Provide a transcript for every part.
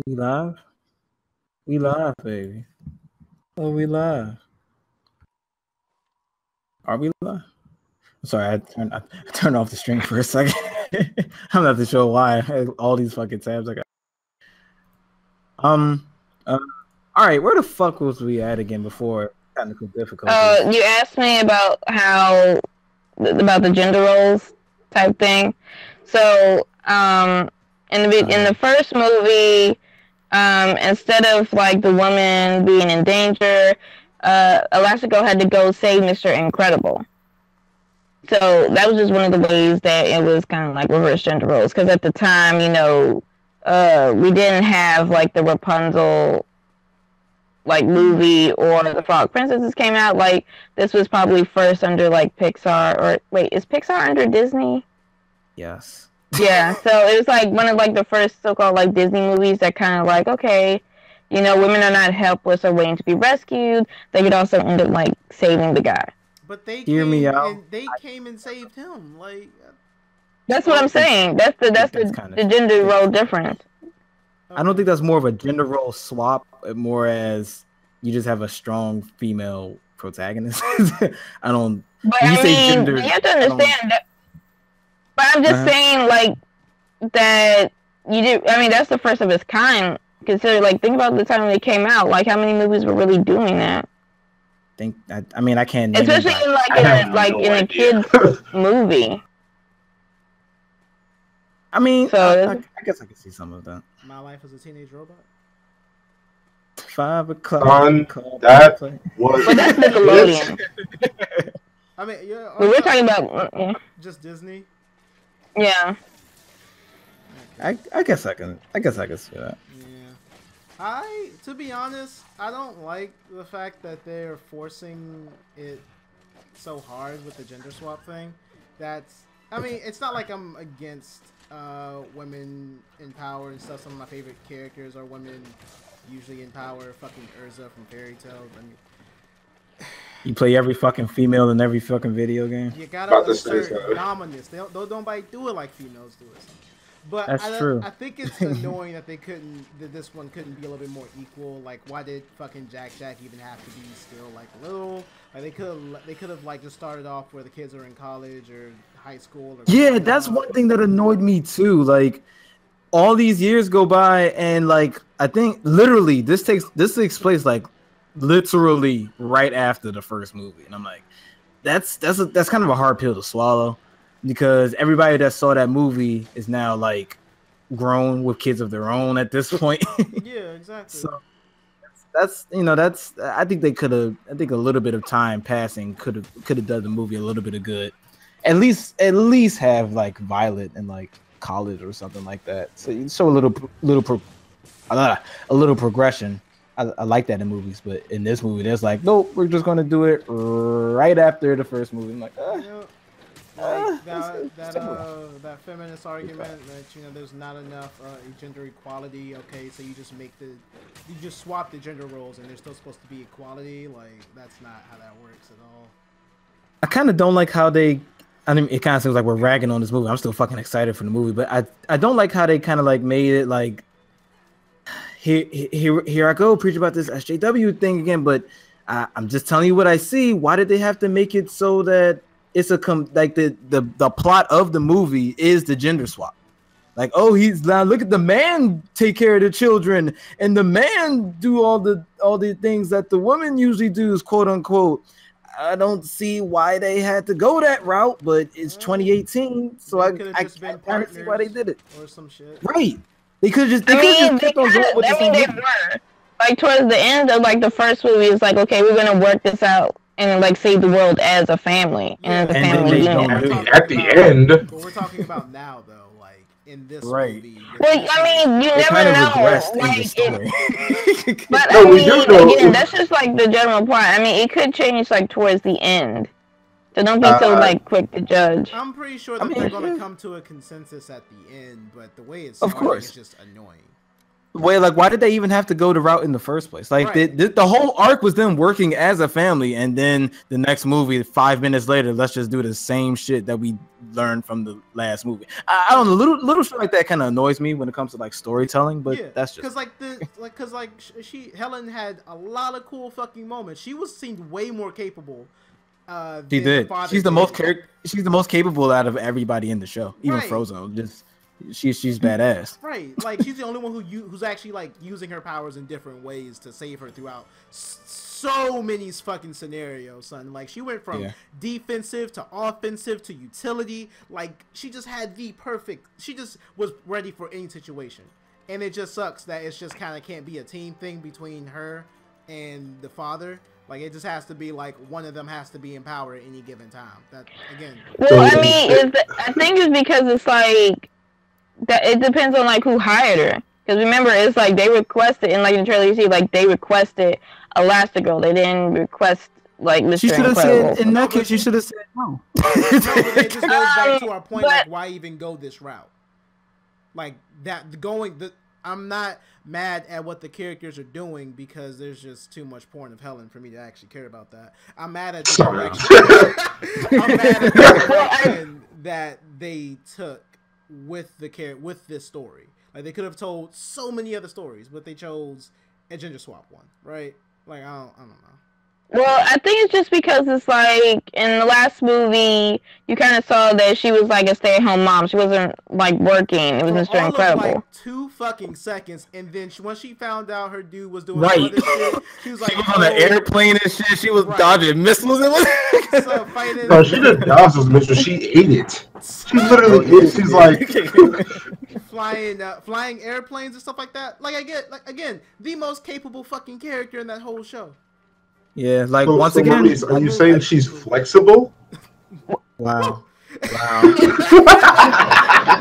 We live? We live, baby. Oh, we live. Are we live? Sorry, I turned off the stream for a second. I'm not too sure why. All these fucking tabs I got. Uh, all right, where the fuck was we at again before technical difficulties? You asked me about the gender roles type thing. So, in the first movie, instead of like the woman being in danger, Elastigirl had to go save Mr. Incredible. So that was just one of the ways that it was kind of like reverse gender roles. Because at the time, we didn't have like the Rapunzel like movie or the Frog Princesses came out. Like this was probably first under like Pixar, or wait, is Pixar under Disney? Yes. Yeah, so it was like one of like the first so-called like Disney movies that kind of like, okay, women are not helpless or waiting to be rescued. They could also end up like saving the guy. But they Hear me out. And they came and saved him. Like that's what I'm saying. That's the gender role difference. I don't think that's more of a gender role swap, more as you just have a strong female protagonist. I don't. But I mean, you have to understand that. But I'm just saying, like, that you do. I mean, that's the first of its kind. Consider, like, think about the time they came out. Like, how many movies were really doing that? I mean, I can't. Especially in a kids movie. I mean, so I guess I can see some of that. My Life as a Teenage Robot. 5 o'clock. That was. But that's Nickelodeon. I mean, yeah. We're talking about just Disney. Yeah. I guess I can see that. Yeah. To be honest, I don't like the fact that they're forcing it so hard with the gender swap thing. I mean, it's not like I'm against women in power and stuff. Some of my favorite characters are women usually in power. Fucking Urza from Fairy Tail. I mean, you play every fucking female in every fucking video game. You gotta assert dominance. Don't nobody do it like females do it. But that's true. I think it's annoying that this one couldn't be a little bit more equal. Like, why did fucking Jack even have to be still like little? Like they could have like just started off where the kids are in college or high school. Or yeah, that's one thing that annoyed me too. Like, all these years go by, and like I think literally this takes place like literally right after the first movie, and I'm like, that's kind of a hard pill to swallow, because everybody that saw that movie is now like grown with kids of their own at this point. Yeah, exactly. So that's I think they could have. I think a little bit of time passing could have done the movie a little bit of good. At least have like Violet in like college or something like that. So you show a little progression. I like that in movies, but in this movie, there's like, nope, we're just gonna do it right after the first movie. I'm like, that feminist argument that there's not enough gender equality. Okay, so you just swap the gender roles and there's still supposed to be equality. Like, that's not how that works at all. I kind of don't like how they. I mean, it kind of seems like we're ragging on this movie. I'm still fucking excited for the movie, but I don't like how they kind of like made it like. Here I go, preach about this SJW thing again, but I'm just telling you what I see. Why did they have to make it so that it's like the plot of the movie is the gender swap? Like, oh, he's now look at the man take care of the children, and the man do all the things that the woman usually does, quote unquote. I don't see why they had to go that route, but it's 2018, so I can't see why they did it. Or some shit. Right. They could just kept on going with they were. Like towards the end of like the first movie, it's like, okay, we're gonna work this out and like save the world as a family and as a family unit. At the end. But we're talking about now, though, like in this movie. Well, I mean, you never know. Like, but no, I we do know. Again, that's just like the general part. I mean, it could change like towards the end. So don't be so like quick to judge. I'm pretty sure that they're going to come to a consensus at the end, but the way it's starting is just annoying. Wait, like, why did they even have to go the route in the first place? Like, Right. the whole arc was them working as a family, and then the next movie, 5 minutes later, let's just do the same shit that we learned from the last movie. I don't know, little shit like that kind of annoys me when it comes to like storytelling, but that's just because Helen had a lot of cool fucking moments. She seemed way more capable. She did. She's the most capable out of everybody in the show, even Right. Frozen. Just she's badass. Right, like she's the only one who's actually like using her powers in different ways to save her throughout so many fucking scenarios, son. Like she went from defensive to offensive to utility. Like she just had she just was ready for any situation. And it just sucks that it's just kind of can't be a team thing between her and the father. Like it just has to be like one of them has to be in power at any given time. That again. Well, I mean, I think it's because it's like that. It depends on like who hired her. Because remember, it's like they requested in like in the trailer you see like they requested Elastigirl. They didn't request like Mr. She should have Incredible. said in that case. You should have said no. No, but it just goes back to our point, like why even go this route? Like I'm not mad at what the characters are doing because there's just too much porn of Helen for me to actually care about that. I'm mad at the direction. I'm mad at the direction that they took with this story. Like they could have told so many other stories, but they chose a gender swap one, right? Like I don't know. Well, I think it's just because it's like in the last movie, you kind of saw that she was like a stay-at-home mom. She wasn't like working. It was Mr. Incredible. Like 2 fucking seconds, and then once she found out her dude was doing Right. other shit, she was like, She was on an airplane and shit. She was dodging missiles. So fighting. No, she didn't dodge those missiles. She ate it. She literally ate it. She's like flying airplanes and stuff like that. Like I get, like again, the most capable fucking character in that whole show. Yeah, like so, once so again. Maurice, are you saying she's flexible? Wow.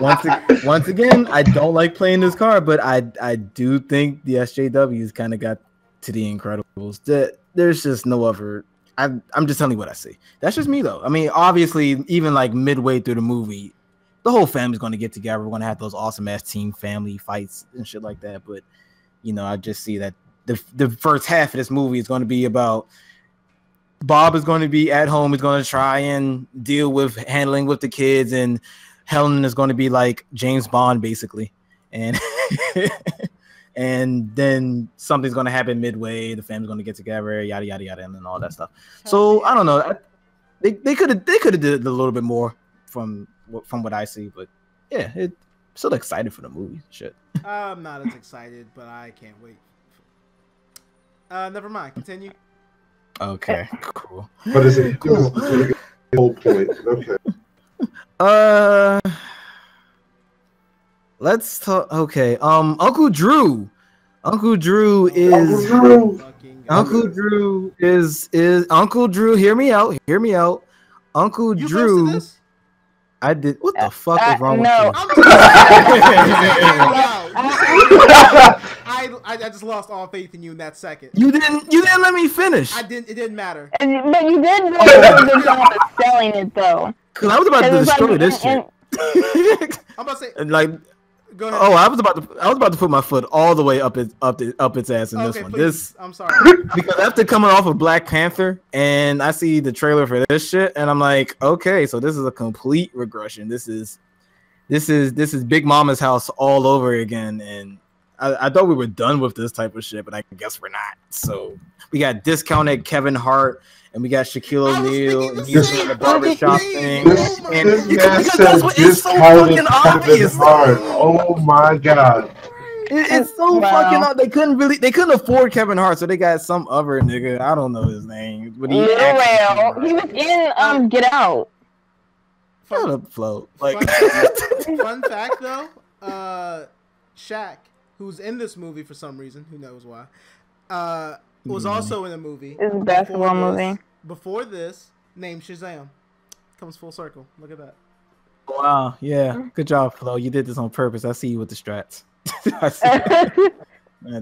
Once again, I don't like playing this card, but I do think the SJWs kind of got to the Incredibles. There's just no other. I'm just telling you what I see. That's just me though. I mean, obviously, even like midway through the movie, the whole family's going to get together. We're going to have those awesome ass team family fights and shit like that. But you know, I just see that the first half of this movie is going to be about Bob is going to be at home. He's going to try and deal with handling with the kids, and Helen is going to be like James Bond basically, and and then something's going to happen midway. The family's going to get together, yada yada yada, and all that stuff. So I don't know. They could have did a little bit more from what I see, but yeah, I'm still excited for the movie. Shit. I'm not as excited, but I can't wait. Never mind. Continue. Okay, cool. But is it cool? The whole point. Okay. Let's talk. Okay. Uncle Drew. Uncle Drew is Uncle Drew. Hear me out. Hear me out. Uncle You Drew. posted this? I did. What the fuck is wrong no. with you? I just lost all faith in you in that second. You didn't let me finish. It didn't matter. But you did know a good job of selling it though. Cause I was about to destroy this shit. I'm about to say. And like, Go ahead. oh, I was about to put my foot all the way up its ass in this Okay, one. please. I'm sorry. Because after coming off of Black Panther and I see the trailer for this shit, and I'm like, okay, so this is a complete regression. This is Big Mama's house all over again, and I thought we were done with this type of shit, but I guess we're not. So we got discounted Kevin Hart, and we got Shaquille O'Neal, and he's doing the barbershop thing. It's so fucking obvious. Oh my god. It's so fucking up. They couldn't afford Kevin Hart, so they got some other nigga. I don't know his name. But he was in Get Out. Shut up, Flo. Like, fun fact though, Shaq, who's in this movie for some reason, who knows why, was also in a movie. It's a basketball movie. Before this, named Shazam. Comes full circle. Look at that. Wow, yeah. Good job, Flo. You did this on purpose. I see you with the strats.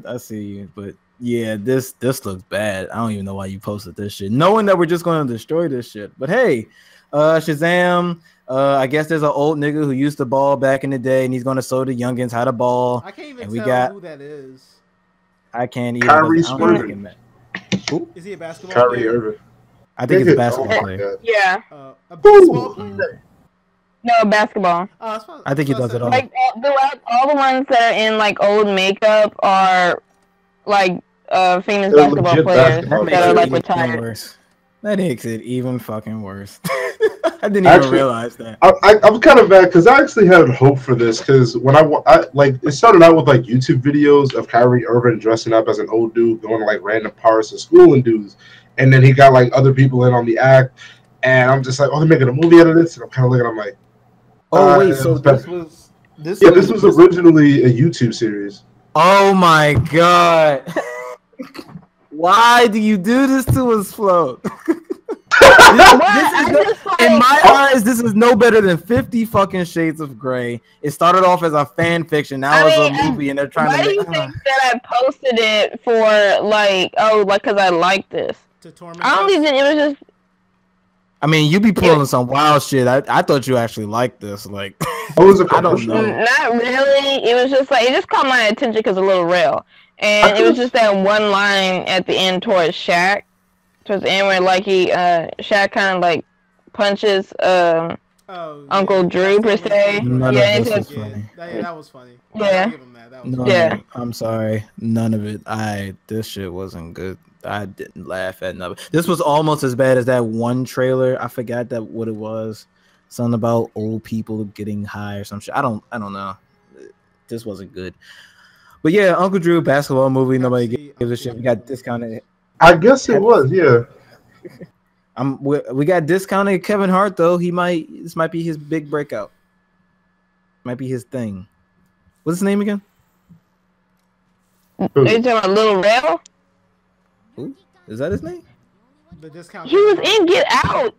I see you. But yeah, this looks bad. I don't even know why you posted this shit. Knowing that we're just going to destroy this shit. But hey, Shazam. I guess there's an old nigga who used to ball back in the day, and he's gonna show the youngins how to ball. I can't even and we tell got, who that is. I can't even. Kyrie Irving. Who? Is he a basketball Kyrie player? Irving. I think he's a basketball player. Yeah. A baseball player? No, basketball. I think he does it all. Like all the ones that are in like old makeup are like famous They're basketball legit players basketball that are like even retired. worse. That makes it even fucking worse. I didn't even realize that. I was kind of mad because I actually had hope for this because when I like it started out with like YouTube videos of Kyrie Irving dressing up as an old dude going to like random parts of school and dudes, and then he got like other people in on the act, and I'm just like, oh, they're making a movie out of this, and I'm kind of looking, I'm like, oh wait, so this was originally a YouTube series. Oh my god. Why do you do this to us, Flo? In my eyes, this is no better than 50 fucking Shades of Grey. It started off as a fan fiction, now it's a movie, and they're trying to. Why do you think that I posted it for like because I like this? To torment. I don't even. It was just. I mean, you be pulling some wild shit. I thought you actually liked this. Like, I don't know. Not really. It was just like it just caught my attention because a little real, and it was just that one line at the end towards Shaq, towards the end where like Shaq kind of like punches Uncle Drew per se. That was funny. That was funny. Yeah. I'll give him that. That was funny. Yeah. I'm sorry. None of it. This shit wasn't good. I didn't laugh at none of it. This was almost as bad as that one trailer. I forgot what it was. Something about old people getting high or some shit. I don't know. This wasn't good. But yeah, Uncle Drew basketball movie. Nobody gives a shit. We got discounted. I guess it was, yeah. We got discounted Kevin Hart though. This might be his big breakout. Might be his thing. What's his name again? Are you talking about Little Rail? Ooh, is that his name? The discount. He was in Get Out.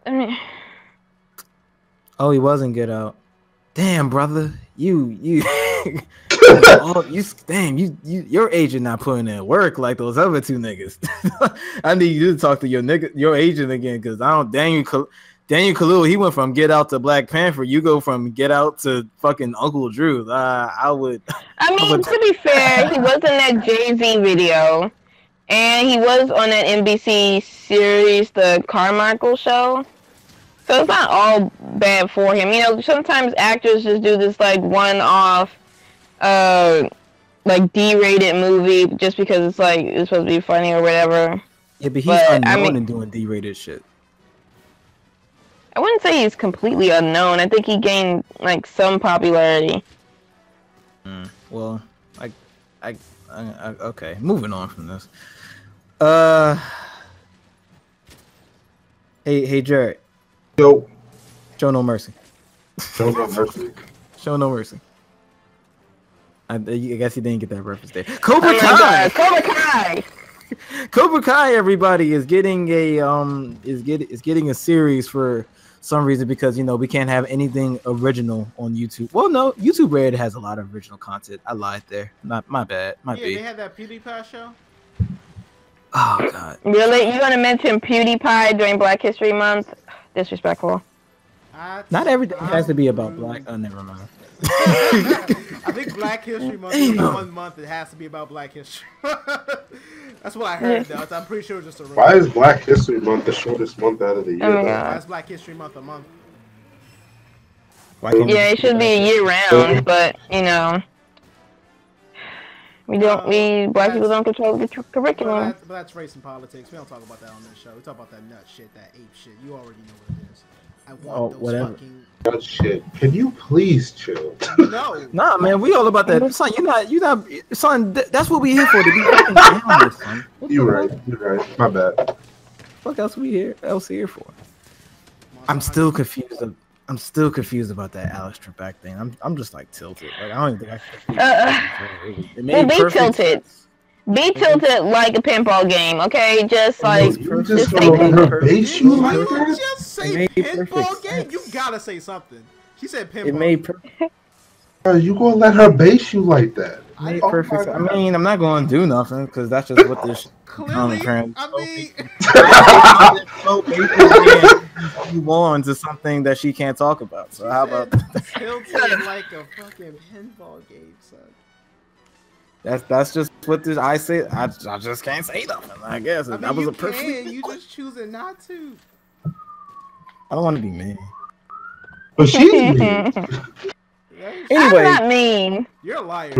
I mean, oh, he wasn't Get Out. Damn, brother, you your agent not putting in work like those other two niggas. I need you to talk to your agent again, because Daniel Kaluuya, he went from Get Out to Black Panther. You go from Get Out to fucking Uncle Drew. I mean, to be fair, he was in that Jay-Z video. And he was on that NBC series, The Carmichael Show. So it's not all bad for him. You know, sometimes actors just do this, like, one-off, like, D-rated movie just because it's, like, it's supposed to be funny or whatever. Yeah, but he's unknown and doing D-rated shit. I wouldn't say he's completely unknown. I think he gained, like, some popularity. Well, okay, moving on from this. Hey, Jared. Yo. Show no mercy. Show no mercy. Show no mercy. I guess he didn't get that reference there. Cobra Kai. Cobra Kai. Cobra Kai. Everybody is getting a series for some reason, because we can't have anything original on YouTube. Well, no, YouTube Red has a lot of original content. I lied there. Not my bad. They had that PewDiePie show. Oh God! Really? You gonna mention PewDiePie during Black History Month? Disrespectful. Not everything has to be about Black. Oh, never mind. I think Black History Month is 1 month. It has to be about Black History. That's what I heard, though. I'm pretty sure it's just a. Why is Black History Month the shortest month out of the year? Why is Black History Month a month? Yeah, it should be a year round, but we black people don't control the curriculum. But that's race and politics. We don't talk about that on this show. We talk about that nut shit, that ape shit. You already know what it is. I want those fucking nut shit. Can you please chill? No. Nah, man, we all about that. Son, you're not, son. That's what we here for, to be fucking down, son. You're right. My bad. What else we here for? I'm still confused about that Alex Trebek thing. I'm just like tilted. Like, I don't even think I can. Be tilted. Be tilted like a pinball game, okay? Just like just say pinball. Just say pinball game. You gotta say something. She said pinball. It made perfect. Are you gonna let her base you like that? Perfect. I mean, I'm not gonna do nothing because that's just what this clearly, I mean, so you on to something that she can't talk about. So how about tilted like a fucking pinball game, son. That's just what this I say. I just can't say nothing. I guess I mean, that was you a perfect. you just choosing not to. I don't want to be mean. But she's mean. Anyway, I'm not mean. You're a liar.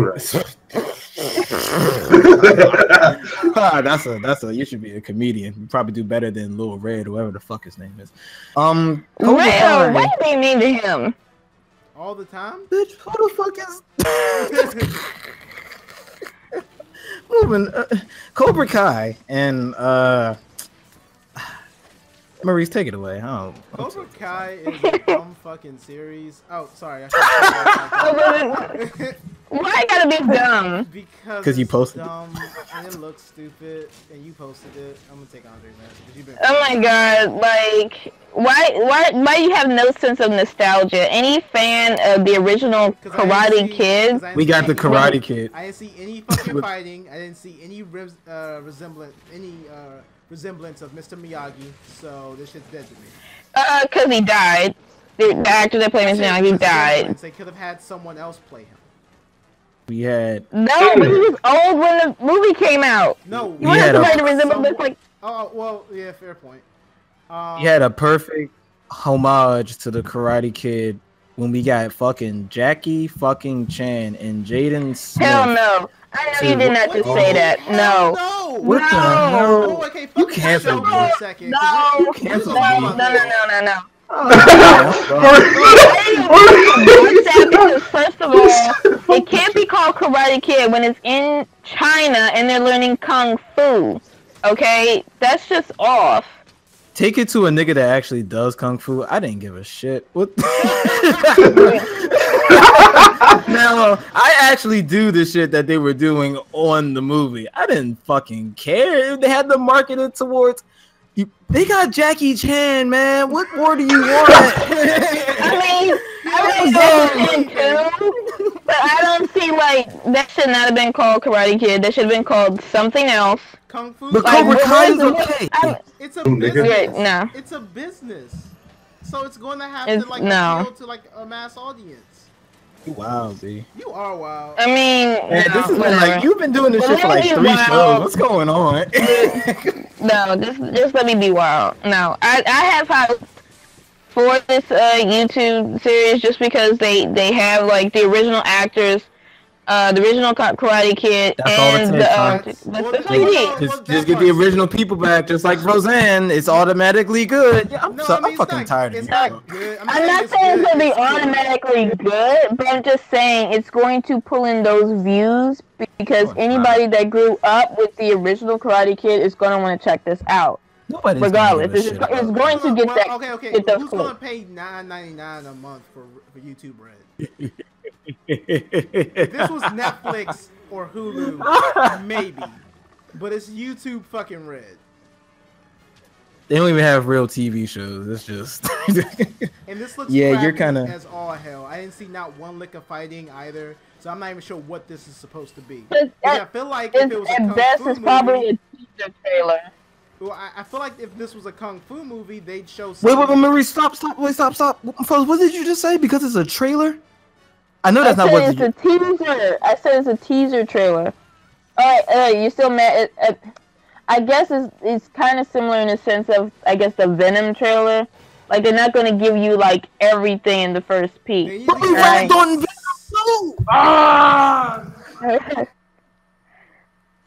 that's a. You should be a comedian. You probably do better than Lil Red, whoever the fuck his name is. Cobra Kai. Why you being mean to him? All the time? Bitch, who the fuck is moving? Cobra Kai and Maurice, take it away. Cobra Kai is a dumb fucking series. Oh, sorry. Why I gotta be dumb? Because you posted dumb and it looks stupid, and you posted it. I'm gonna take Andre, man. You've been Oh my god! Like, why you have no sense of nostalgia? Any fan of the original Karate Kid? We got the Karate Kid. I didn't see any fucking fighting. I didn't see any resemblance of Mr. Miyagi. So this shit's dead to me. Cause he died. The actor that played Mr. Miyagi died. They could have had someone else play him. We had No, but he was old when the movie came out. No, You wanted somebody to resemble this, like. Oh well, yeah, fair point. he had a perfect homage to the Karate Kid when we got fucking Jackie fucking Chan and Jaden Smith. Hell no! I know you did not just say that. No. No. What the hell? Oh, okay, You fuck can't this show say for a that. second. No. You can't No. say No. that. No. Oh, Because first of all, it can't be called Karate Kid when it's in China and they're learning Kung Fu. Okay? That's just off. take it to a nigga that actually does Kung Fu. I didn't give a shit. What? No, I actually do the shit that they were doing on the movie. I didn't fucking care. They had to market it towards. They got Jackie Chan, man. What more do you want? I mean Jackie Chan too, but I don't see, like, that should not have been called Karate Kid. That should have been called something else. Kung Fu. But Like, Cobra what Kai is is the- okay. It's a Nigga. business. No. It's a business. So it's going to have It's- to like no. appeal to like a mass audience. You wild, B. You are wild. I mean, Man, no, this has been whatever. like you've been doing this shit for like 3 Wow. shows. What's going on? No, just let me be wild. No, I have hopes for this YouTube series just because they have like the original actors, the original Karate Kid, That's all it and takes, the Well, that's well, what he well, did. Just get the original people back, just like Roseanne. It's automatically good. Yeah, I'm No, so, I mean, I'm fucking it's tired not, of it's you. not good. I'm not saying it's gonna be automatically good, but I'm just saying it's going to pull in those views because anybody that grew up with the original Karate Kid is gonna want to check this out. Nobody's Regardless, gonna give a shit it's about going to get that. Okay. Get those Who's gonna clicks. pay $9.99 a month for YouTube Red? it. If this was Netflix or Hulu, maybe. But it's YouTube fucking Red. They don't even have real TV shows. It's just. And this looks Yeah, you're crappy kinda- as all hell. I didn't see not one lick of fighting either, so I'm not even sure what this is supposed to be. But Because I feel like if it was a Kung at best, Fu it's probably movie, a teaser trailer. well, I feel like if this was a Kung Fu movie, they'd show Wait, something. Marie, stop. Fellas, what did you just say? Because it's a trailer? I know that's I not said what. it's a teaser. I said it's a teaser trailer. Alright, you still mad? I guess it's kind of similar in the sense of, I guess, the Venom trailer. Like, they're not going to give you, like, everything in the first They piece. usually We Right. ragged on Venom too. Ah!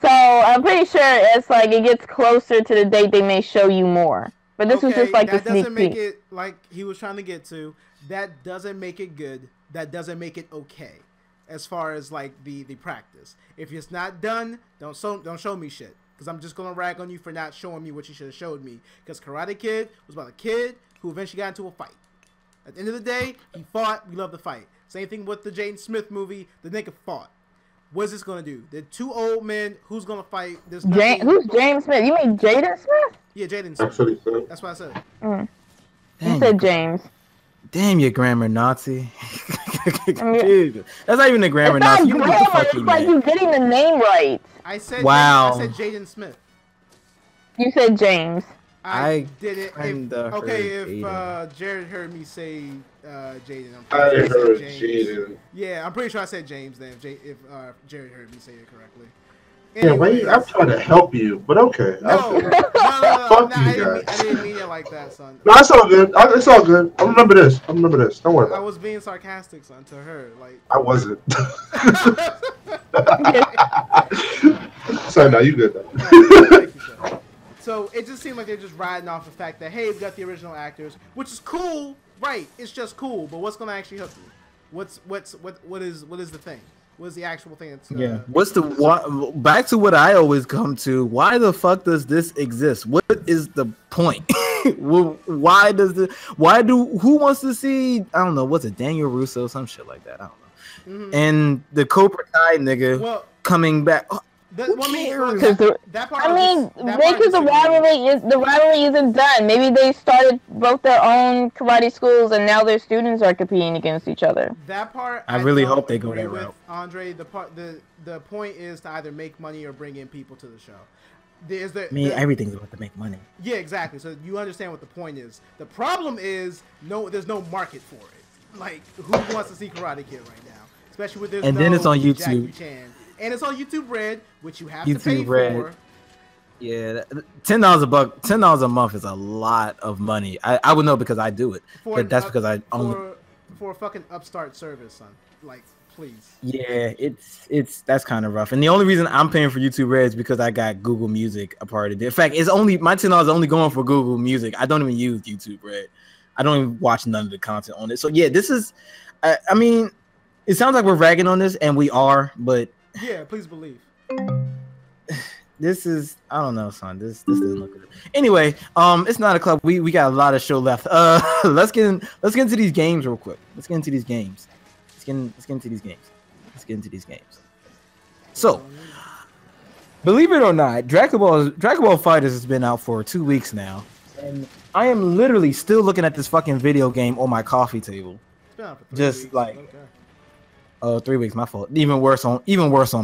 So, I'm pretty sure it's like, it gets closer to the date they may show you more. But this was just like the that doesn't sneak make peek. it like he was trying to get to. That doesn't make it good. That doesn't make it okay. As far as like the practice, if it's not done, don't show me shit. Because I'm just gonna rag on you for not showing me what you should have showed me. Because Karate Kid was about a kid who eventually got into a fight. At the end of the day, he fought. We love the fight. Same thing with the Jaden Smith movie. The nigga fought. What's this gonna do? They're two old men. Who's gonna fight? There's nothing. Who's James Smith? You mean Jaden Smith? Yeah, Jaden That's Smith. what he said. That's what I said. You Damn, said James. Damn, you grammar Nazi. Dude, that's not even a grammar It's not Nazi. You know what the grammar. fuck It's you like meant. you getting the name right. I said. Wow. I said Jaden Smith. You said James. I did it. If Jared heard me say Jaden, I heard Jaden. Yeah, I'm pretty sure I said James then. If Jared heard me say it correctly. Yeah, wait, I'm trying to help you, but okay. No. Fuck you guys. I didn't mean it like that, son. No, it's all good. It's all good. I remember this. Don't worry about it. I was being sarcastic, son, to her. Like I wasn't. Sorry, no, you good though. Thank you, sir. So it just seemed like they're just riding off the fact that, hey, we got the original actors, which is cool, right? It's just cool, but what's gonna actually hook you? What is the thing? What is the actual thing? That's, What's the what? Back to what I always come to. Why the fuck does this exist? What is the point? Why does the? Why do? Who wants to see? I don't know. What's it? Daniel Russo, some shit like that. I don't know. Mm-hmm. And the Cobra Kai nigga coming back. Oh, that part. Because the rivalry isn't done. Maybe they started both their own karate schools, and now their students are competing against each other. That part, I really hope they go that route. Andre, the point is to either make money or bring in people to the show. Everything's about to make money. Yeah, exactly. So you understand what the point is. The problem is there's no market for it. Like, who wants to see Karate Kid right now? Especially with this. And then it's on YouTube. And it's on YouTube Red, which you have YouTube to pay Red. for. Yeah, $10 a month is a lot of money. I would know because I do it, but that's because I own for a fucking upstart service, son. Like, please. Yeah, that's kind of rough. And the only reason I'm paying for YouTube Red is because I got Google Music a part of it. In fact, it's only my $10 is only going for Google Music. I don't even use YouTube Red. I don't even watch none of the content on it. So yeah, this is. I mean, it sounds like we're ragging on this, and we are, but. Yeah, please believe. This is I don't know, son. This doesn't look good. Anyway, it's 9 o'clock. We got a lot of show left. Let's get into these games real quick. Let's get into these games. So, believe it or not, Dragon Ball Fighters has been out for 2 weeks now, and I am literally still looking at this fucking video game on my coffee table. It's been out for 3 Just weeks. like. Okay. Oh, 3 weeks, my fault. Even worse on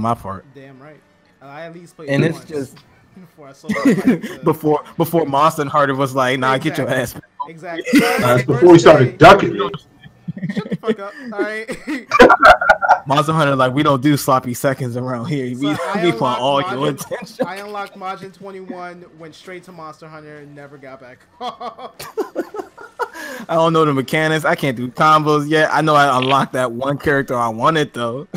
my part. Damn right. I at least played. And it's just before I sold it before Monster Hunter was like, nah, exactly. Get your ass. Exactly. That's before we started ducking. Shut the fuck up. All right. Monster Hunter, like, we don't do sloppy seconds around here. We want all your attention. I unlocked Majin 21, went straight to Monster Hunter, and never got back. I don't know the mechanics. I can't do combos yet. I know I unlocked that one character I wanted though.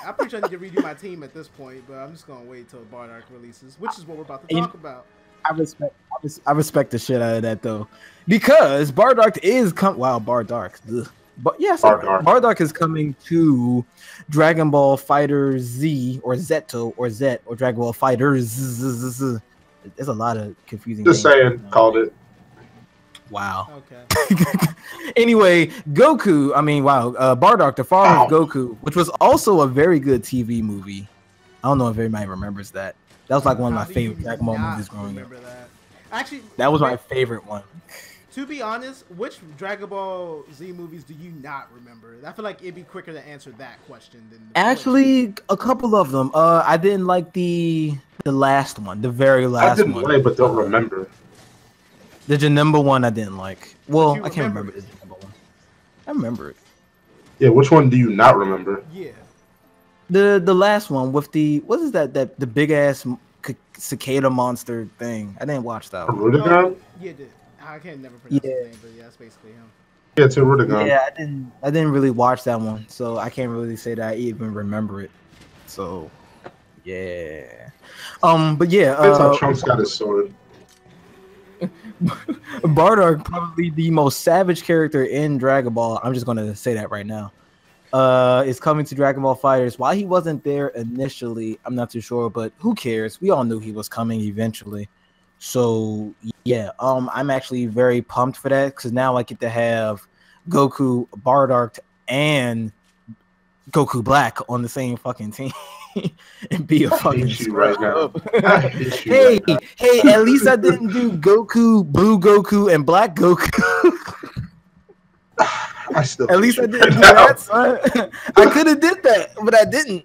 I'm pretty sure I need to redo my team at this point, but I'm just gonna wait till Bardock releases, which is what we're about to talk about. I respect the shit out of that though, because Bardock is Bardock. Ugh. But yes, Bardock is coming to Dragon Ball Fighter Z or Zeto or Zet or Dragon Ball Fighters. There's a lot of confusing. Just saying, called it. Wow. Okay. Anyway, Goku. I mean, wow. Bardock, the father of Goku, which was also a very good TV movie. I don't know if everybody remembers that. That was like one of my favorite Dragon Ball movies growing up. Actually, that was my favorite one. To be honest, which Dragon Ball Z movies do you not remember? I feel like it'd be quicker to answer that question than actually a couple of them. I didn't like the last one, the very last one. I didn't play, but don't remember. The Janemba one I didn't like. Well, I can't remember the Janemba one. I remember it. Yeah, which one do you not remember? Yeah. The last one with what is that the big ass cicada monster thing? I didn't watch that one. Rudigan? Yeah, I can't never pronounce his name, but yeah, that's basically him. Yeah, it's a Rudigan. Yeah, I didn't really watch that one, so I can't really say that I even remember it. So, yeah. But yeah. That's how Trunks got his sword. Bardock, probably the most savage character in Dragon Ball. I'm just gonna say that right now. Is coming to Dragon Ball Fighters. Why he wasn't there initially, I'm not too sure, but who cares? We all knew he was coming eventually. So yeah, I'm actually very pumped for that because now I get to have Goku, Bardock, and Goku Black on the same fucking team and be a fucking right now. Hey, at least I didn't do Goku, Blue Goku, and Black Goku. At least I didn't do that, son. I could have did that, but I didn't.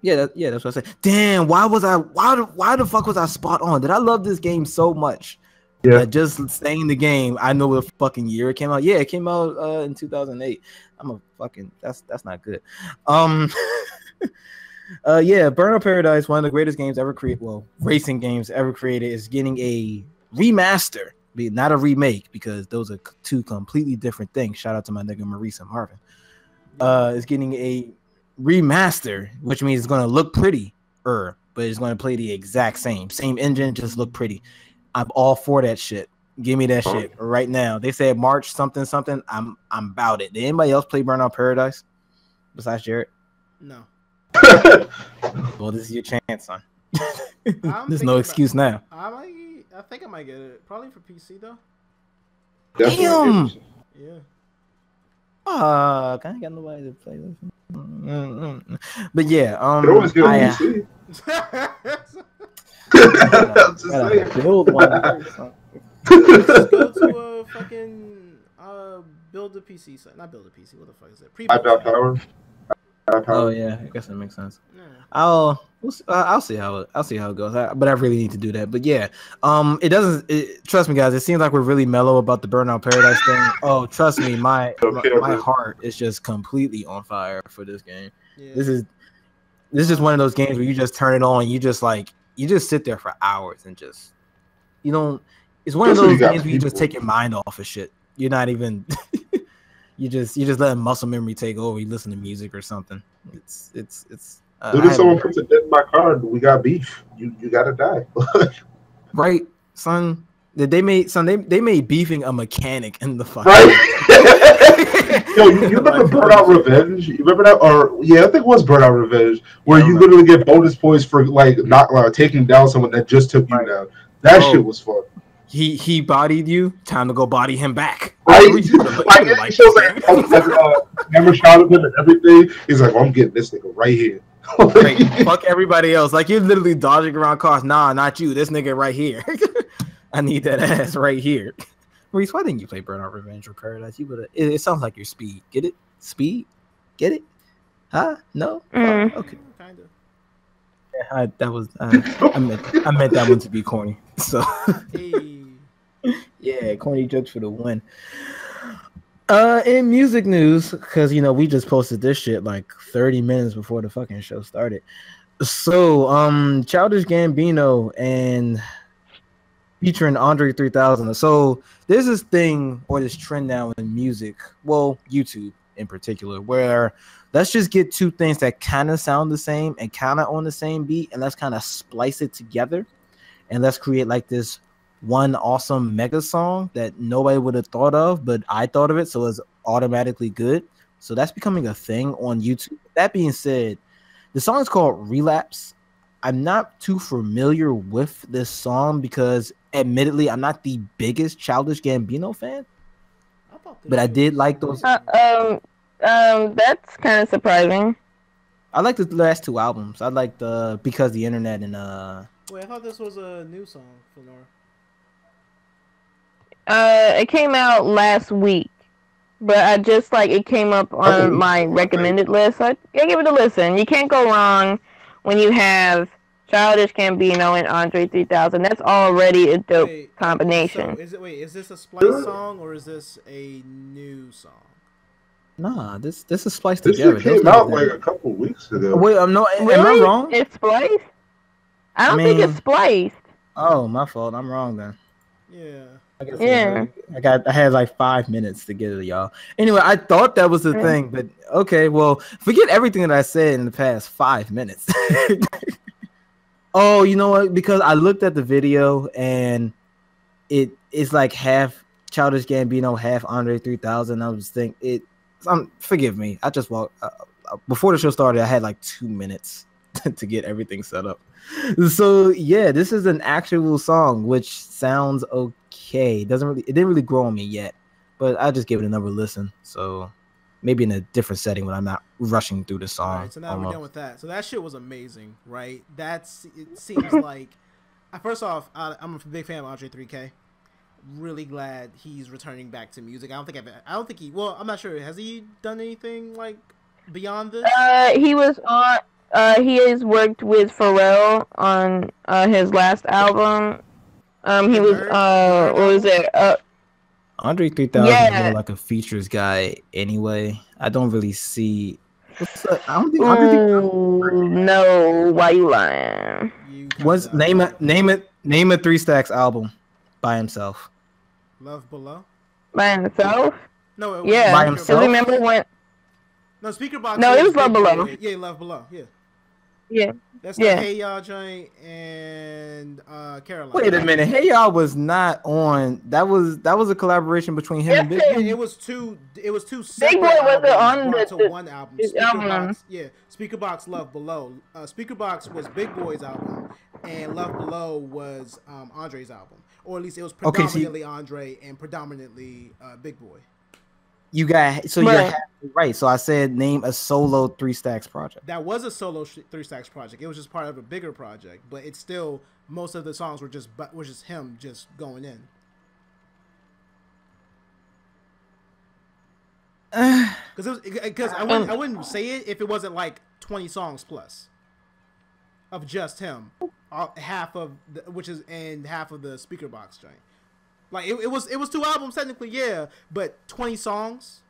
Yeah, that's what I said. Damn, why the fuck was I spot on? Did I love this game so much? Yeah. Just saying the game, I know what fucking year it came out. Yeah, it came out in 2008. I'm a fucking that's not good. Yeah, Burnout Paradise, one of the greatest games ever created. Well, racing games ever created, is getting a remaster, not a remake, because those are two completely different things. Shout out to my nigga Maurice and Marvin. It's getting a remaster, which means it's going to look pretty, but it's going to play the exact same engine, just look pretty. I'm all for that shit. Give me that shit right now. They said March something. I'm about it. Did anybody else play Burnout Paradise besides Jared? No. Well, this is your chance, son. There's no excuse now. I think I might get it. Probably for PC though. Damn. Yeah. I ain't got nobody to play with. But yeah, You always get on PC. I'm just saying. Build one. Just go to a fucking build a PC site. Not build a PC. What the fuck is that? iPad Power. Oh yeah, I guess that makes sense. Yeah. I'll see how it goes. But I really need to do that. But yeah, it doesn't. Trust me, guys. It seems like we're really mellow about the Burnout Paradise thing. Oh, trust me, my heart is just completely on fire for this game. Yeah. This is one of those games where you just turn it on, you just sit there for hours and just It's one of those games where you just take your mind off of shit. You're not even. You just letting muscle memory take over. You listen to music or something. It's. Look at someone puts a dent in my car and we got beef. You gotta die. Right, son. They made beefing a mechanic in the fucking. Right. Yo, you remember Burnout Revenge? You remember that? Or yeah, I think it was Burnout Revenge, where you literally get bonus points for not taking down someone that just took you down. That shit was fun. He bodied you. Time to go body him back. Right? He shows camera shot of him and everything. He's like, I'm getting this nigga right here. Right, fuck everybody else. Like, you're literally dodging around cars. Nah, not you. This nigga right here. I need that ass right here. Maurice, why didn't you play Burnout Revenge or Paradise? You would. It sounds like your speed. Get it? Speed? Get it? Huh? No? Oh, okay. Kind of. Yeah, I meant that one to be corny. So. Hey. Yeah, corny jokes for the win. In music news, because we just posted this shit like 30 minutes before the fucking show started. So, Childish Gambino and featuring Andre 3000. So there's this thing or this trend now in music, well, YouTube in particular, where let's just get two things that kind of sound the same and kind of on the same beat, and let's kind of splice it together, and let's create like this one awesome mega song that nobody would have thought of, but I thought of it, so it's automatically good. So that's becoming a thing on YouTube. That being said, the song is called Relapse. I'm not too familiar with this song because, admittedly, I'm not the biggest Childish Gambino fan, but I did like those. That's kind of surprising. I like the last two albums. I like the Because the Internet and Wait, I thought this was a new song, Flonora. It came out last week, but I just it came up on my recommended list. So I give it a listen. You can't go wrong when you have Childish Gambino and Andre 3000. That's already a dope combination. So is this a splice song or is this a new song? Nah, this is spliced together. This came out like a couple weeks ago. Wait, am I wrong? It's spliced? I don't think it's spliced. Oh, my fault. I'm wrong then. Yeah. I had like 5 minutes to get it, y'all. Anyway, I thought that was the thing, but okay, well, forget everything that I said in the past 5 minutes. Oh, you know what? Because I looked at the video and it's like half Childish Gambino, half Andre 3000. I was thinking forgive me. I just walked before the show started. I had like 2 minutes to get everything set up. So yeah, this is an actual song which sounds okay. It didn't really grow on me yet, but I just gave it another listen. So maybe in a different setting when I'm not rushing through the song. All right, so now we're done with that. So that shit was amazing, right? It seems like first off, I'm a big fan of Andre 3K. Really glad he's returning back to music. I'm not sure. Has he done anything like beyond this? He was on he has worked with Pharrell on his last album. He was what was it? Andre 3000 is Yeah. more like a features guy anyway. I don't really see. What's up? I don't think Andre 3000. Ooh, no, why you lying? You count What's that. name a 3 Stacks album by himself. Love Below? By himself? No, it Yeah. By Speaker himself? Box. Remember when? No, Speaker Box. No, it was Big Love Boy. Below. Yeah, Love Below. Yeah. Yeah. That's the Yeah. Hey Y'all joint and Caroline. Wait a minute. Hey Y'all was not on. That was a collaboration between him and Big Yeah, Boy. it was two separate Boy wasn't albums on brought the- to one album. his album. Box, yeah, Speaker Box Love Below. Speaker Box was Big Boy's album, and Love Below was Andre's album, or at least it was Okay, so predominantly Andre and predominantly Big Boy. You got so Right. you're halfway right. So I said name a solo 3 Stacks project. That was a solo 3 Stacks project. It was just part of a bigger project, but it's still most of the songs were just him just going in. Because I wouldn't say it if it wasn't like 20 songs plus of just him, half of the Speaker Box joint. Like it was 2 albums technically, yeah, but 20 songs,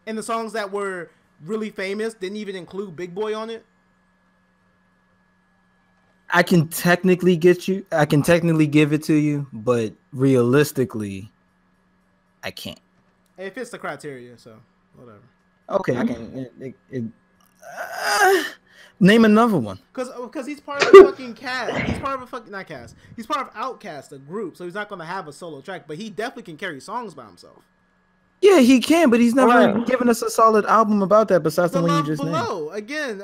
and the songs that were really famous didn't even include Big Boy on it. I can technically give it to you, but realistically, I can't. It fits the criteria, so whatever. Okay, I can. Name another one. Because he's part of a fucking cast. He's part of a fucking not cast. He's part of Outkast, a group, so he's not gonna have a solo track. But he definitely can carry songs by himself. Yeah, he can, but he's never Right. given us a solid album about that besides the The one you Love just named. Below again.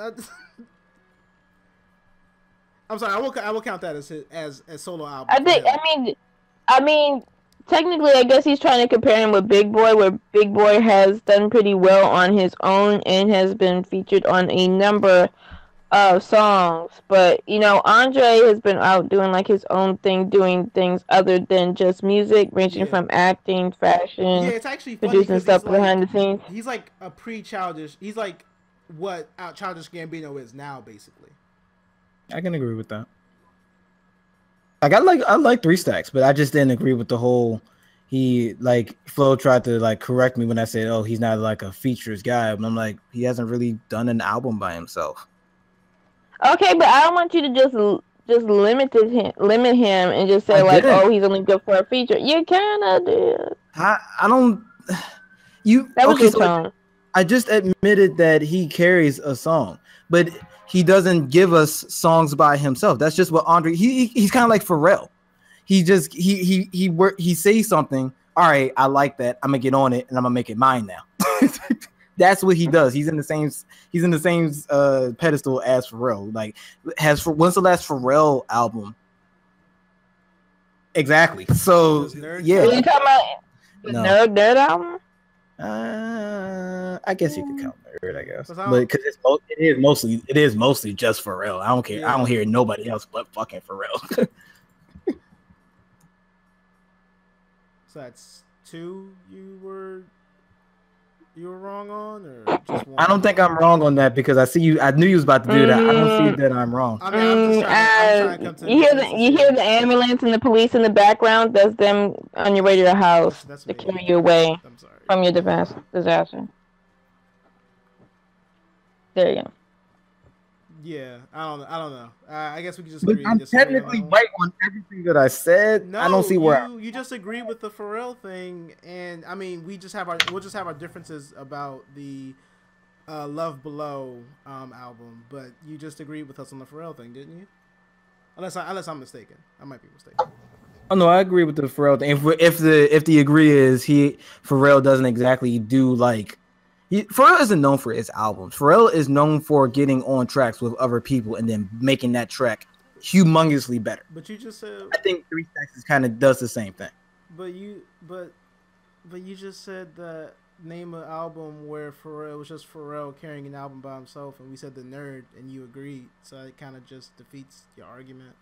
I'm sorry. I will count that as solo album. I think. I mean, technically, I guess he's trying to compare him with Big Boy, where Big Boy has done pretty well on his own and has been featured on a number of songs. But Andre has been out doing like his own thing, doing things other than just music, ranging from acting, fashion, Yeah, it's actually funny producing 'cause stuff he's like- behind the scenes. He's like a pre-childish. He's like what Childish Gambino is now, basically. I can agree with that. Like I like 3 Stacks, but I just didn't agree with the whole. He Flo tried to correct me when I said, "Oh, he's not like a features guy," but I'm like, he hasn't really done an album by himself. Okay, but I don't want you to just limit him and just say didn't. he's only good for a feature. You kind of did. I don't. You That was okay? your So tone. I just admitted that he carries a song, but he doesn't give us songs by himself. That's just what Andre. He's kind of like Pharrell. He just he says something. All right, I like that. I'm gonna get on it and I'm gonna make it mine now. That's what he does. He's in the same pedestal as Pharrell. When's the last Pharrell album? Exactly. So yeah. Are you talking about the No. Nerd album? I guess you could count Nerd, I guess, Cause but because it is mostly just Pharrell. I don't care. Yeah. I don't hear nobody else but fucking Pharrell. So that's 2 you were wrong on, or just 1? I don't think I'm wrong on that because I see you. I knew you was about to do that. I don't see that I'm wrong. I mean, I'm just trying to come to You hear the ambulance and the police in the background. That's them on your way to your house That's to me. carry you away I'm sorry. from your disaster. There you go. Yeah, I don't know. I guess we could just But agree. I'm disagree on technically that one. right on everything that I said. No, I don't see where. you just agree with the Pharrell thing, and I mean we'll just have our differences about the Love Below album, but you just agreed with us on the Pharrell thing, didn't you? Unless I'm mistaken, I might be mistaken. Oh no, I agree with the Pharrell thing. If the agree is Pharrell doesn't exactly do Pharrell isn't known for his albums. Pharrell is known for getting on tracks with other people and then making that track humongously better. But you just said. I think 3 Stacks kind of does the same thing. But you just said that name an album where it was just Pharrell carrying an album by himself, and we said the Nerd, and you agreed. So it kind of just defeats your argument.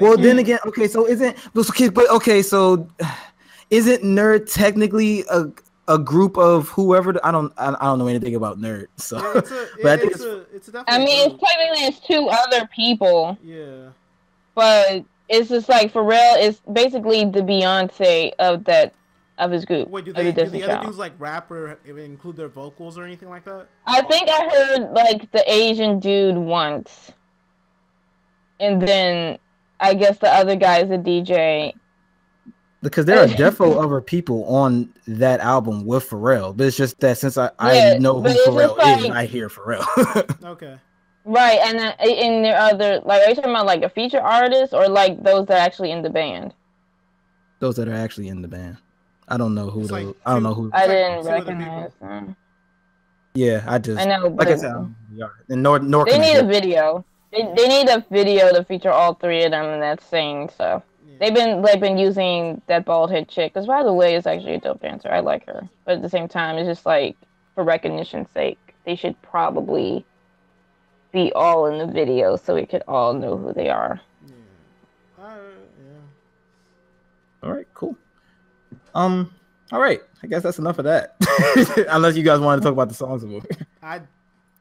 Well, then again, okay, so isn't Nerd technically a group of whoever. I don't know anything about Nerd. So, Yeah, it's definitely. I mean, it's two other people. Yeah. But it's just like Pharrell is basically the Beyonce of his group. Wait, do the other dudes like rap or include their vocals or anything like that? I think I heard like the Asian dude once, and then I guess the other guy is a DJ. Because there are defo other people on that album with Pharrell, but it's just that since I know who Pharrell is, I hear Pharrell. Okay. Right, and there are other, like, are you talking about like a feature artist or like those that are actually in the band? Those that are actually in the band. I don't know who those. I don't know who. I didn't recognize them. Yeah, I know. But like I said, and nor they need a video. They need a video to feature all three of them in that scene. So they've been using that bald head chick. Because by the way, it's actually a dope dancer. I like her, but at the same time, it's just like for recognition's sake, they should probably be all in the video so we could all know who they are. Yeah. All right, cool. All right. I guess that's enough of that. Unless you guys want to talk about the songs of it. I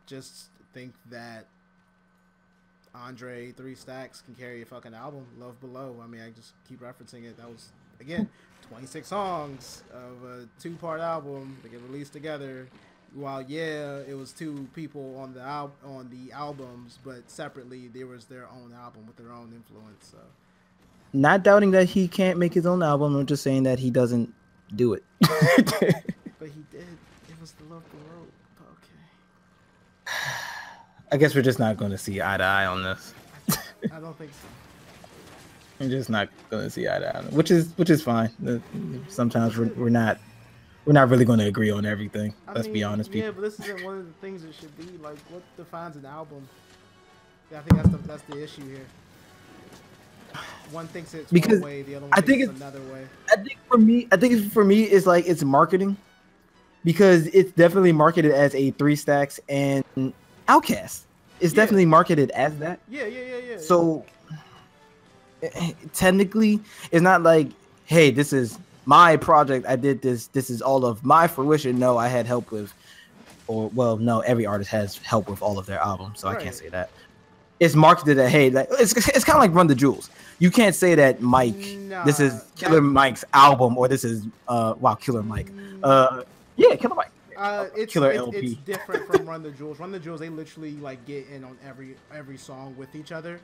just think that Andre 3 Stacks can carry a fucking album. Love Below. I mean, I just keep referencing it. That was, again, 26 songs of a 2-part album that get released together. While it was 2 people on the albums, but separately there was their own album with their own influence. So. Not doubting that he can't make his own album. I'm just saying that he doesn't do it. But he did. It was the Love Below. Okay. I guess we're just not going to see eye to eye on this. I don't think so. We're just not going to see eye to eye on it, which is fine. Sometimes we're not really going to agree on everything. Let's be honest, people. Yeah, but this isn't one of the things it should be. Like, what defines an album? Yeah, I think that's the issue here. One thinks it's one way, the other one thinks it's another way. I think for me, it's like it's marketing, because it's definitely marketed as a 3 Stacks and Outkast. It's definitely marketed as that. Yeah. So technically, it's not like, hey, this is my project. I did this. This is all of my fruition. No, I had help with, no, every artist has help with all of their albums, so I can't say that. It's marketed at, hey, like, it's kind of like Run the Jewels. You can't say that this is Killer Mike's album, or this is Killer Mike. Killer Mike. It's Killer LP. It's different from Run the Jewels. Run the Jewels, they literally like get in on every song with each other.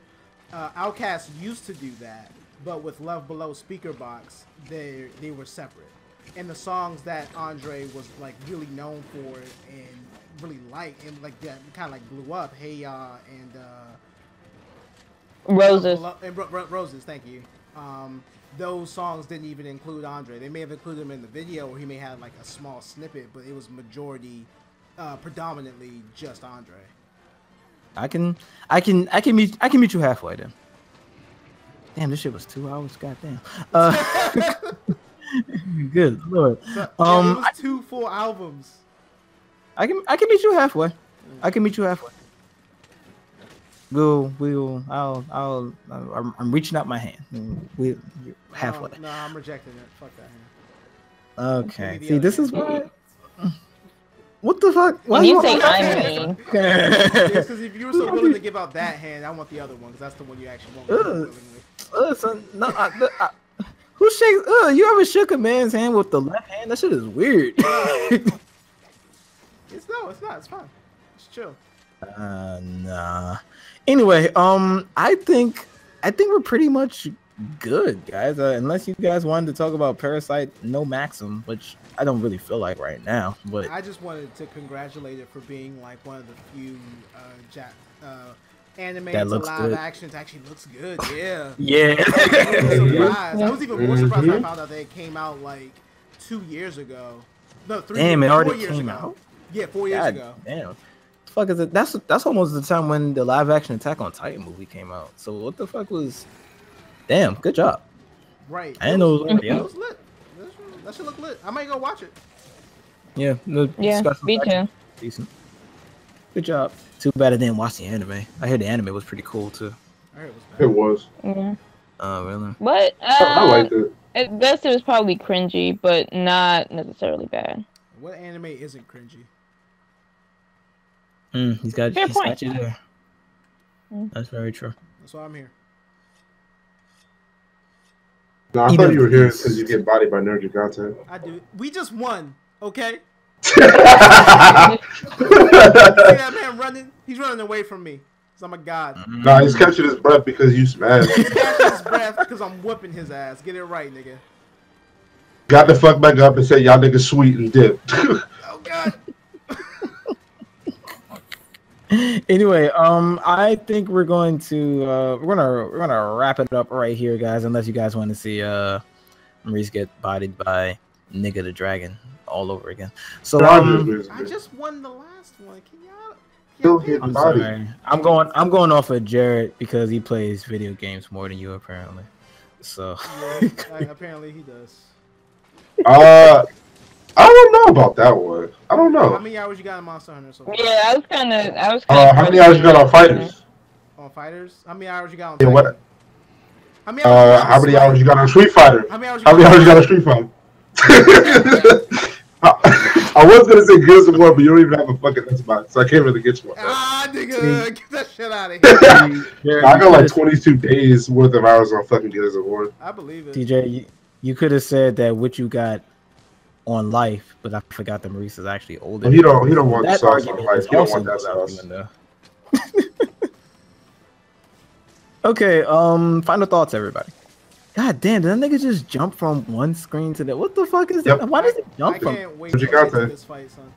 Outkast used to do that, but with Love Below Speaker Box, they were separate. And the songs that Andre was like really known for and really liked and like that kind of like blew up, Hey Ya and Roses. Roses, thank you. Those songs didn't even include Andre. They may have included him in the video, or he may have like a small snippet, but it was predominantly just Andre. I can meet you halfway then. Damn, this shit was 2 hours. Goddamn. Good Lord. So, it was 2 full albums. I can meet you halfway. I can meet you halfway. I'm reaching out my hand. We're halfway. No, I'm rejecting it. Fuck that hand. Okay. See, this is what. What the fuck? Why you say I mean? Because if you were so willing to give out that hand, I want the other one, because that's the one you actually want. Who shakes? You ever shook a man's hand with the left hand? That shit is weird. It's not. It's fine. It's chill. Nah. Anyway, I think we're pretty much good, guys. Unless you guys wanted to talk about Parasite No Maxim, which I don't really feel like right now. But I just wanted to congratulate it for being like one of the few anime to live action actually looks good. Yeah. Yeah. I was even more surprised when I found out that it came out like 2 years ago. No, 3 Damn, years, it already 4 years came ago. out? Yeah, 4 years ago. Damn. The fuck is it? That's almost the time when the live action Attack on Titan movie came out. So what the fuck was? Damn, good job. Right. I didn't know it was lit. That should look lit. I might go watch it. Yeah. Me too. Decent. Good job. Too bad I didn't watch the anime. I heard the anime was pretty cool too. I heard it was. Yeah. Oh, really? But I liked it. At best, it was probably cringy, but not necessarily bad. What anime isn't cringy? He's got you there. That's very true. That's why I'm here. No, I thought you were here because you get bodied by Nerd Gigante. I do. We just won, okay? See that man running? He's running away from me. Cause I'm a god. Nah, he's catching his breath because you smashed. He's catching his breath because I'm whooping his ass. Get it right, nigga. Got the fuck back up and said y'all niggas sweet and dip. Oh god. Anyway, I think we're going to we're gonna wrap it up right here, guys. Unless you guys want to see Maurice get bodied by Nigga the Dragon all over again. So I just won the last one. Can y'all? I'm sorry. I'm going off of Jared because he plays video games more than you apparently. So yeah, apparently he does. I don't know about that one. I don't know. How many hours you got in Monster Hunter so far? Yeah, I was kind of. How many hours you got on Fighters? On Fighters? How many hours you got on? Yeah, what? How many hours you got on Street Fighter? How many hours you got on Street Fighter? I was gonna say Gears of War, but you don't even have a fucking Xbox, so I can't really get you one. Nigga, get that shit out of here. I got like 22 days worth of hours on fucking Gears of War. I believe it. TJ, you could have said that what you got on Life, but I forgot that Maurice is actually older. Well, he don't want the sauce on Life. He don't want that sauce. Okay, final thoughts, everybody. God damn, did that nigga just jump from one screen to the? What the fuck is that? Why does it jump from? I can't wait to get to this fight, son.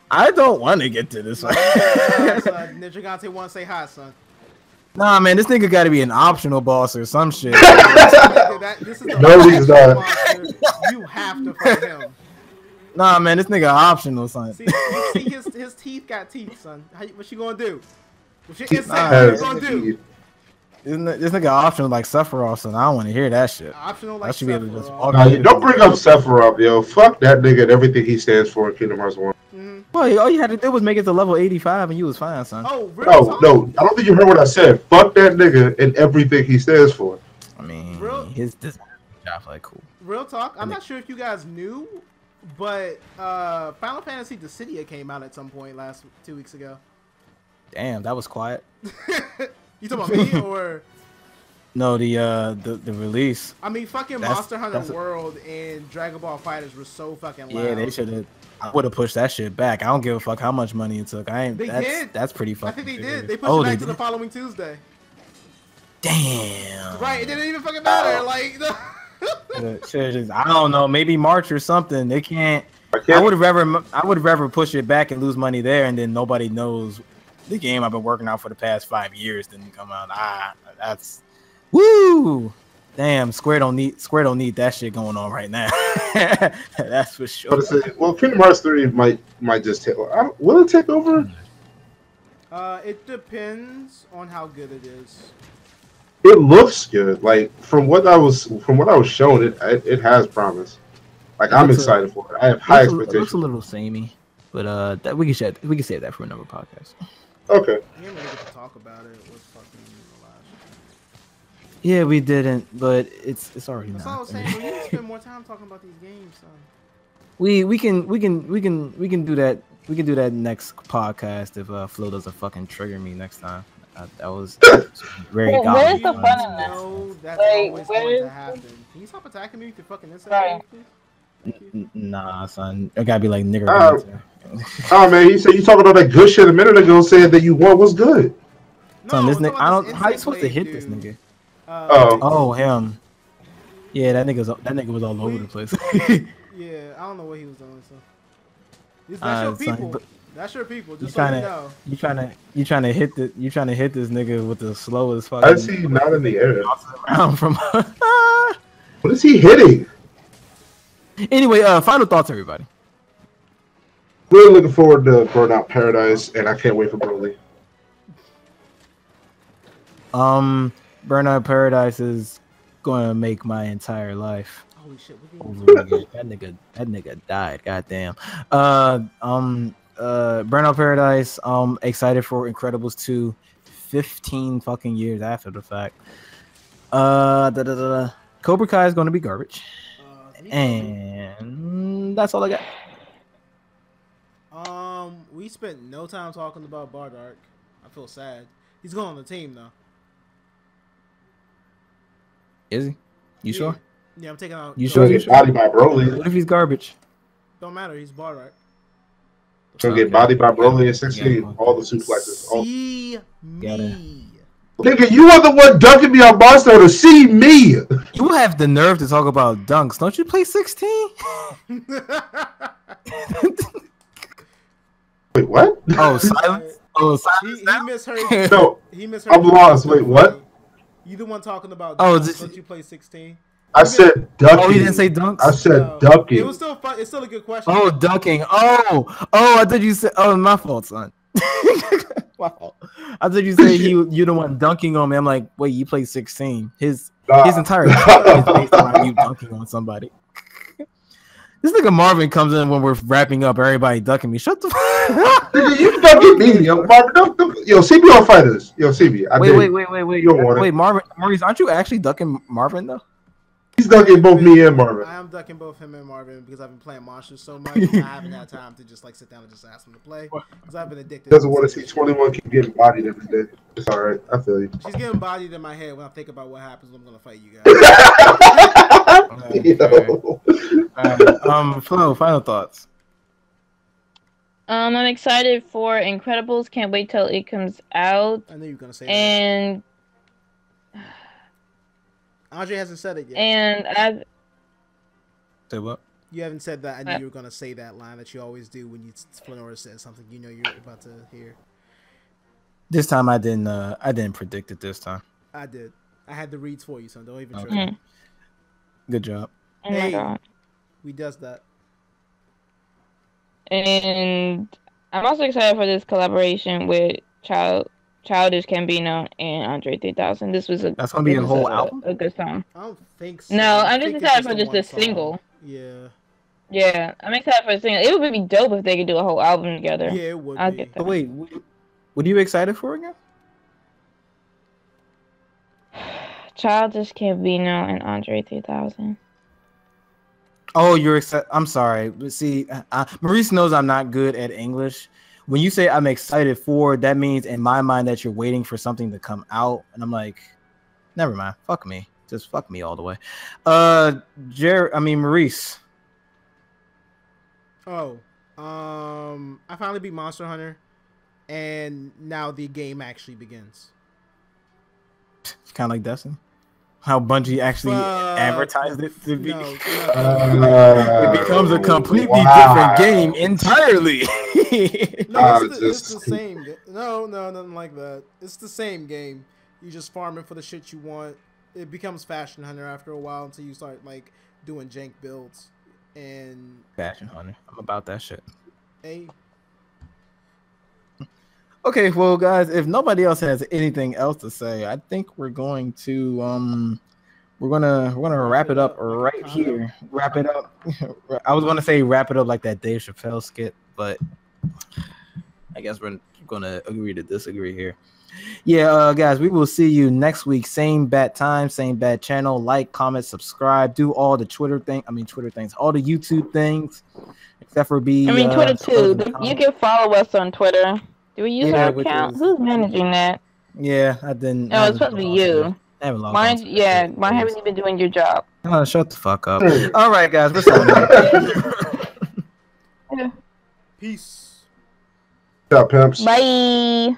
I don't want to get to this fight. Ninja Gigante want to say hi, son. Nah, man, this nigga got to be an optional boss or some shit. This is no, he's not. You have to fight him. Nah, man, this nigga optional, son. See his teeth got teeth, son. What you gonna do? What you gonna do? This nigga optional like Sephiroth, son. I don't want to hear that shit. Optional like Sephiroth. Nah, don't bring up Sephiroth, yo. Fuck that nigga and everything he stands for in Kingdom Hearts 1. Well, all you had to do was make it to level 85 and you was fine, son. Oh, really? No, I don't think you heard what I said. Fuck that nigga and everything he stands for. I mean, his design is like cool. Real talk, I'm not sure if you guys knew, but Final Fantasy Dissidia came out at some point 2 weeks ago. Damn, that was quiet. You talking about me or? No, the release. I mean, fucking Monster Hunter World and Dragon Ball FighterZ were so fucking loud. Yeah, they should have. I would have pushed that shit back. I don't give a fuck how much money it took. That's pretty fucking. I think they did. They pushed it back to the following Tuesday. Damn. Right, it didn't even fucking matter. Like, I don't know, maybe March or something. They can't. I would rather push it back and lose money there, and then nobody knows the game I've been working on for the past 5 years didn't come out. That's woo. Damn, Square don't need that shit going on right now. That's for sure. Well, Kingdom Hearts 3 might just take. Will it take over? It depends on how good it is. It looks good. Like from what I was shown, it has promise. Like I'm excited for it. I have high expectations. It looks a little samey, but that we can save that for another podcast. Okay. We didn't really get to talk about it. It was fucking last. Yeah, we didn't, but it's already. That's all I was saying. We need to spend more time talking about these games, son. We can do that. We can do that next podcast if Flo doesn't fucking trigger me next time. That was very godly. Where's the fun in this? That's always going to happen. Can you stop attacking me with your fucking inside? Nah, son. It gotta be like nigger. Oh man, he said you talking about that good shit a minute ago, saying that you want what's good. Son, this nigga, I don't. How you supposed to hit this nigga? Oh, him. Yeah, that nigga was all over the place. Yeah, I don't know what he was doing. So that's your people. Son, that's your people. Just so you know. You trying to hit this nigga with the slowest fucking. I see not in the air. From. What is he hitting? Anyway, final thoughts, everybody. Really looking forward to Burnout Paradise, and I can't wait for Broly. Burnout Paradise is gonna make my entire life. Holy shit! That nigga died. Goddamn. Burnout Paradise. Excited for Incredibles 2. 15 fucking years after the fact. Cobra Kai is gonna be garbage. And that's all I got. We spent no time talking about Bardark. I feel sad. He's going on the team though. Is he? You sure? Yeah, I'm taking out. You sure? He'll get bodied by Broly. What if he's garbage? Don't matter. He's Bardark. He'll get bodied by Broly in 16. All the suplexes. See me. Nigga, you are the one dunking me on Monster to see me. You have the nerve to talk about dunks. Don't you play 16? Wait, what? Oh, silence. Oh, silence. He misheard. No, He misheard. I'm lost. Wait, what? You the one talking about? Oh, don't you play 16? I said dunking. Oh, he didn't say dunks. I said No. dunking. It was still fun. It's still a good question. Oh, dunking. Oh, I thought you said. Oh, my fault, son. My fault. I thought you said you the one dunking on me. I'm like, wait, you play 16. His entire game is based around you dunking on somebody. This nigga Marvin comes in when we're wrapping up. Everybody ducking me. Shut the fuck up. You ducking me, yo, Marvin. Yo, CB on fighters. Yo, CB. Wait. You don't want it. Wait, Marvin, Maurice, aren't you actually ducking Marvin though? He's ducking both me and Marvin. I am ducking both him and Marvin because I've been playing monsters so much. I haven't had time to just like sit down and just ask him to play because I've been addicted. Doesn't want to see 21 keep getting bodied every day. It's all right. I feel you. She's getting bodied in my head when I think about what happens when I'm gonna fight you guys. Flo, final thoughts. I'm excited for Incredibles. Can't wait till it comes out. I knew you were gonna say that. Andre hasn't said it yet. And Say what? You haven't said that. I knew you were gonna say that line that you always do when Flonora says something you know you're about to hear. This time I didn't predict it this time. I did. I had the reads for you, son. Don't even try. Mm-hmm. Good job. Oh my God. We does that. And I'm also excited for this collaboration with Childish Gambino and Andre 3000. That's gonna be a whole album. A good song. I don't think so. No, I'm just excited for just a single. Yeah. Yeah, I'm excited for a single. It would be dope if they could do a whole album together. Yeah, it would. I'll get that. Oh, wait, what are you excited for again? Childish Gambino and Andre 3000. Oh, you're excited. I'm sorry, but see, Maurice knows I'm not good at English. When you say I'm excited for, that means in my mind that you're waiting for something to come out, and I'm like, never mind. Fuck me. Just fuck me all the way. Maurice. Oh, I finally beat Monster Hunter, and now the game actually begins. It's kind of like Destiny. How Bungie actually advertised it to be. No. It becomes a completely different game entirely. No, it's the same. No, nothing like that. It's the same game. You just farm it for the shit you want. It becomes Fashion Hunter after a while until you start like doing jank builds. And Fashion Hunter, I'm about that shit. Hey. Okay, well, guys, if nobody else has anything else to say, I think we're going to we're gonna wrap it up right here. Wrap it up. I was gonna say wrap it up like that Dave Chappelle skit, but I guess we're gonna agree to disagree here. Yeah, guys, we will see you next week. Same bad time, same bad channel. Like, comment, subscribe, do all the Twitter things, all the YouTube things, except for Twitter too. You can follow us on Twitter. Do we use our account? Who's managing that? Yeah, I didn't. No, it's supposed to be you. Mine haven't even been doing your job. Oh, shut the fuck up. All right, guys, we're signing. Peace. What's up, pimps? Bye.